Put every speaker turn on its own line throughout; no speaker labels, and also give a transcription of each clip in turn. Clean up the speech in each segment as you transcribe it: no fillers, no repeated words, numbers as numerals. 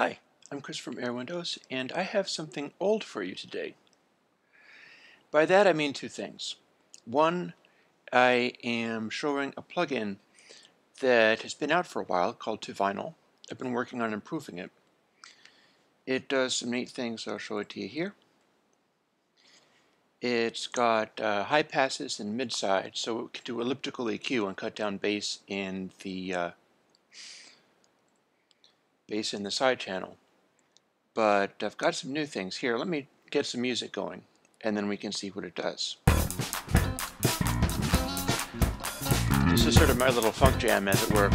Hi, I'm Chris from Airwindows, and I have something old for you today. By that I mean two things. One, I am showing a plugin that has been out for a while called ToVinyl. I've been working on improving it. It does some neat things. I'll show it to you here. It's got high passes and mid-side, so it can do elliptical EQ and cut down bass in the side channel. But I've got some new things here. Let me get some music going, and then we can see what it does. This is sort of my little funk jam, as it were.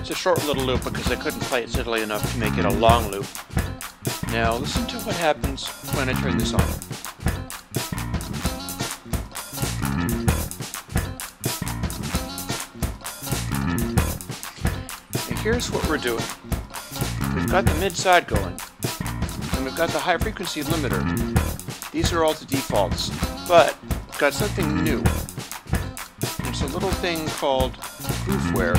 It's a short little loop because I couldn't play it steadily enough to make it a long loop. Now listen to what happens when I turn this on. And here's what we're doing. We've got the mid-side going, and we've got the high frequency limiter. These are all the defaults, but we've got something new. It's a little thing called Grooveware.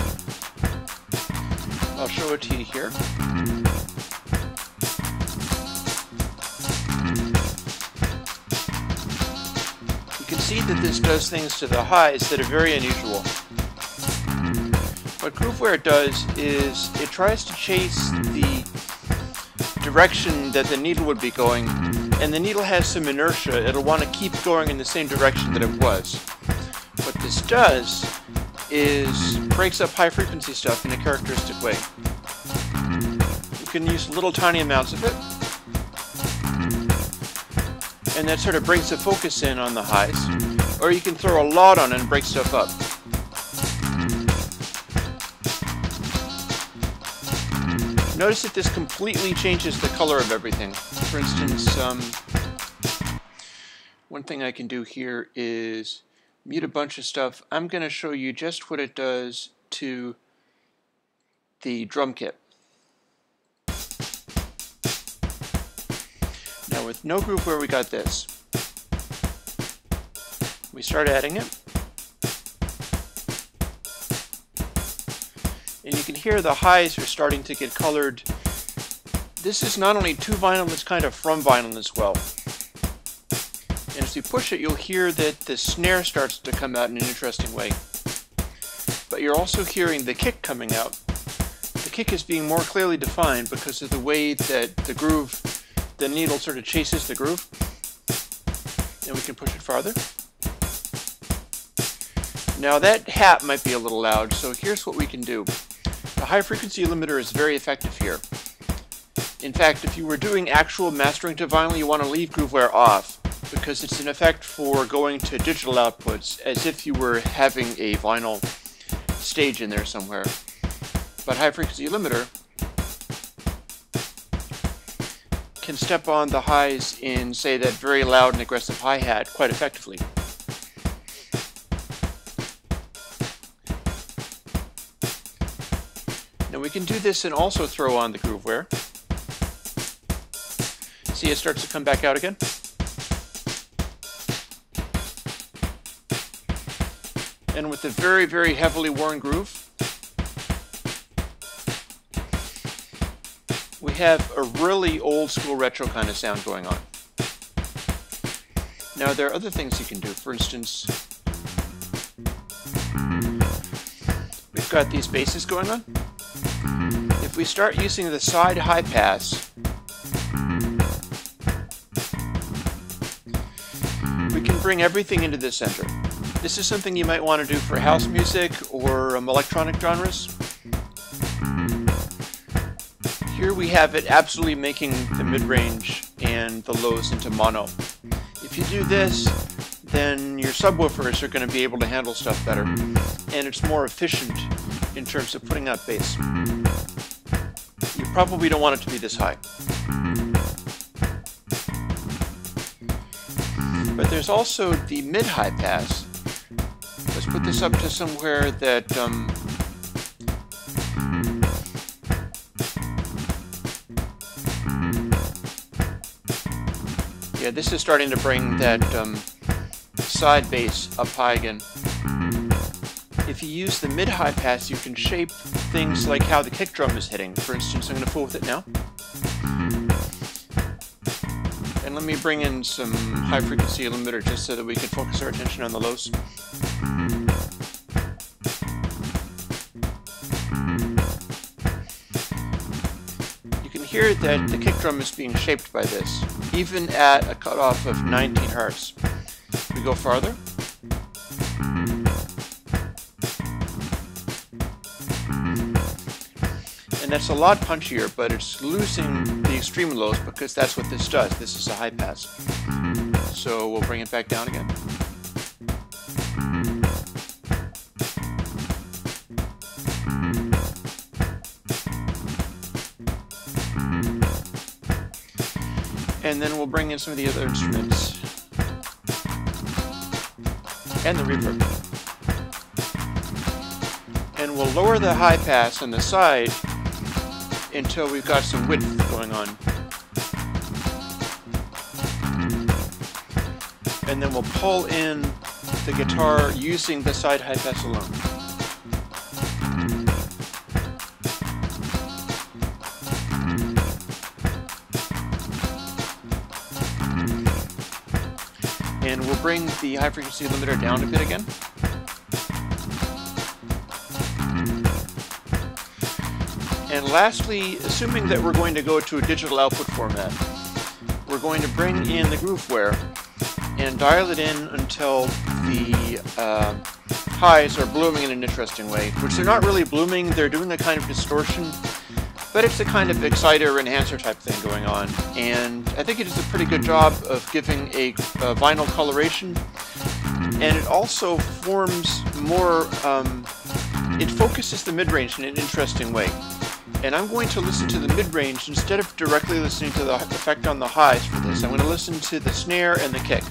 I'll show it to you here. You can see that this does things to the highs that are very unusual. What Grooveware does is it tries to chase the direction that the needle would be going, and the needle has some inertia. It'll want to keep going in the same direction that it was. What this does is breaks up high frequency stuff in a characteristic way. You can use little tiny amounts of it, and that sort of brings the focus in on the highs, or you can throw a lot on it and break stuff up. Notice that this completely changes the color of everything. For instance, one thing I can do here is mute a bunch of stuff. I'm going to show you just what it does to the drum kit. Now with no Grooveware we got this. We start adding it. And you can hear the highs are starting to get colored. This is not only to vinyl, it's kind of from vinyl as well. And as you push it, you'll hear that the snare starts to come out in an interesting way. But you're also hearing the kick coming out. The kick is being more clearly defined because of the way that the needle sort of chases the groove. And we can push it farther. Now that hat might be a little loud, so here's what we can do. The high frequency limiter is very effective here. In fact, if you were doing actual mastering to vinyl, you want to leave Grooveware off, because it's an effect for going to digital outputs as if you were having a vinyl stage in there somewhere. But high frequency limiter can step on the highs in, say, that very loud and aggressive hi-hat quite effectively. Now we can do this and also throw on the Grooveware. See, it starts to come back out again. And with a very, very heavily worn groove, we have a really old school retro kind of sound going on. Now there are other things you can do. For instance, we've got these basses going on. If we start using the side high pass, we can bring everything into the center. This is something you might want to do for house music or electronic genres. Here we have it absolutely making the mid-range and the lows into mono. If you do this, then your subwoofers are going to be able to handle stuff better, and it's more efficient in terms of putting out bass. You probably don't want it to be this high. But there's also the mid-high pass. Let's put this up to somewhere that yeah, this is starting to bring that side bass up high again. If you use the mid-high pass, you can shape things like how the kick drum is hitting. For instance, I'm going to fool with it now. And let me bring in some high-frequency limiter just so that we can focus our attention on the lows. You can hear that the kick drum is being shaped by this, even at a cutoff of 19 Hz. We go farther. And that's a lot punchier, but it's losing the extreme lows because that's what this does. This is a high pass. So we'll bring it back down again. And then we'll bring in some of the other instruments. And the reverb. And we'll lower the high pass on the side until we've got some width going on. And then we'll pull in the guitar using the side high pass alone. And we'll bring the high frequency limiter down a bit again. And lastly, assuming that we're going to go to a digital output format, we're going to bring in the grooveware and dial it in until the highs are blooming in an interesting way, which they're not really blooming, they're doing a kind of distortion, but it's a kind of exciter enhancer type thing going on. And I think it does a pretty good job of giving a vinyl coloration, and it also forms more, it focuses the mid-range in an interesting way. And I'm going to listen to the mid-range instead of directly listening to the effect on the highs for this. I'm going to listen to the snare and the kick.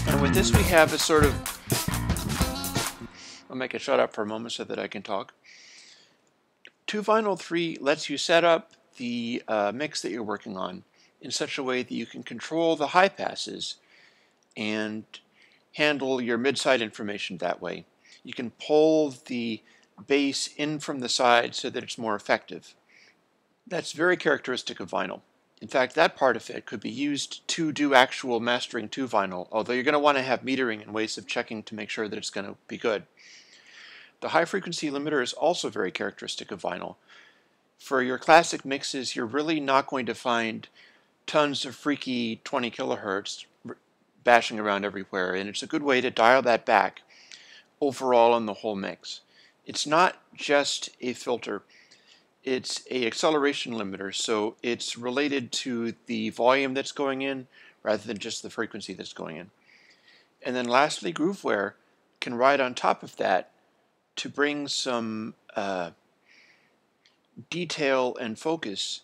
And with this we have a sort of, I'll make it shut up for a moment so that I can talk. ToVinyl3 lets you set up the mix that you're working on in such a way that you can control the high passes and handle your mid-side information that way. You can pull the bass in from the side so that it's more effective. That's very characteristic of vinyl. In fact, that part of it could be used to do actual mastering to vinyl, although you're going to want to have metering and ways of checking to make sure that it's going to be good. The high frequency limiter is also very characteristic of vinyl. For your classic mixes, you're really not going to find tons of freaky 20 kilohertz bashing around everywhere, and it's a good way to dial that back overall on the whole mix. It's not just a filter, it's an acceleration limiter, so it's related to the volume that's going in rather than just the frequency that's going in. And then lastly, grooveware can ride on top of that to bring some detail and focus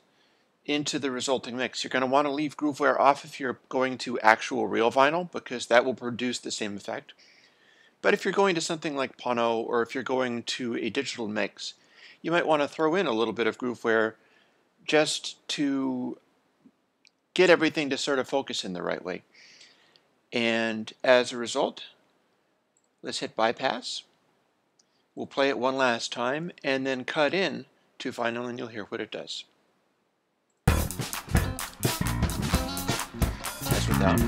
into the resulting mix. You're going to want to leave grooveware off if you're going to actual real vinyl, because that will produce the same effect. But if you're going to something like Pono, or if you're going to a digital mix, you might want to throw in a little bit of grooveware just to get everything to sort of focus in the right way. And as a result, let's hit bypass. We'll play it one last time and then cut in to vinyl, and you'll hear what it does. That's without.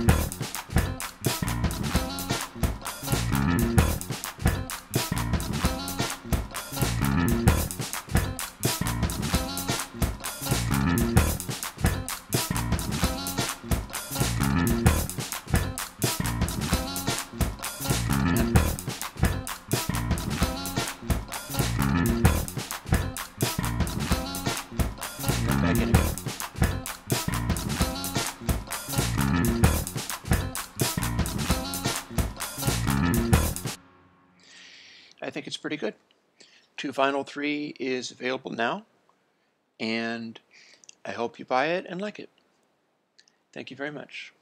I think it's pretty good. ToVinyl3 is available now, and I hope you buy it and like it. Thank you very much.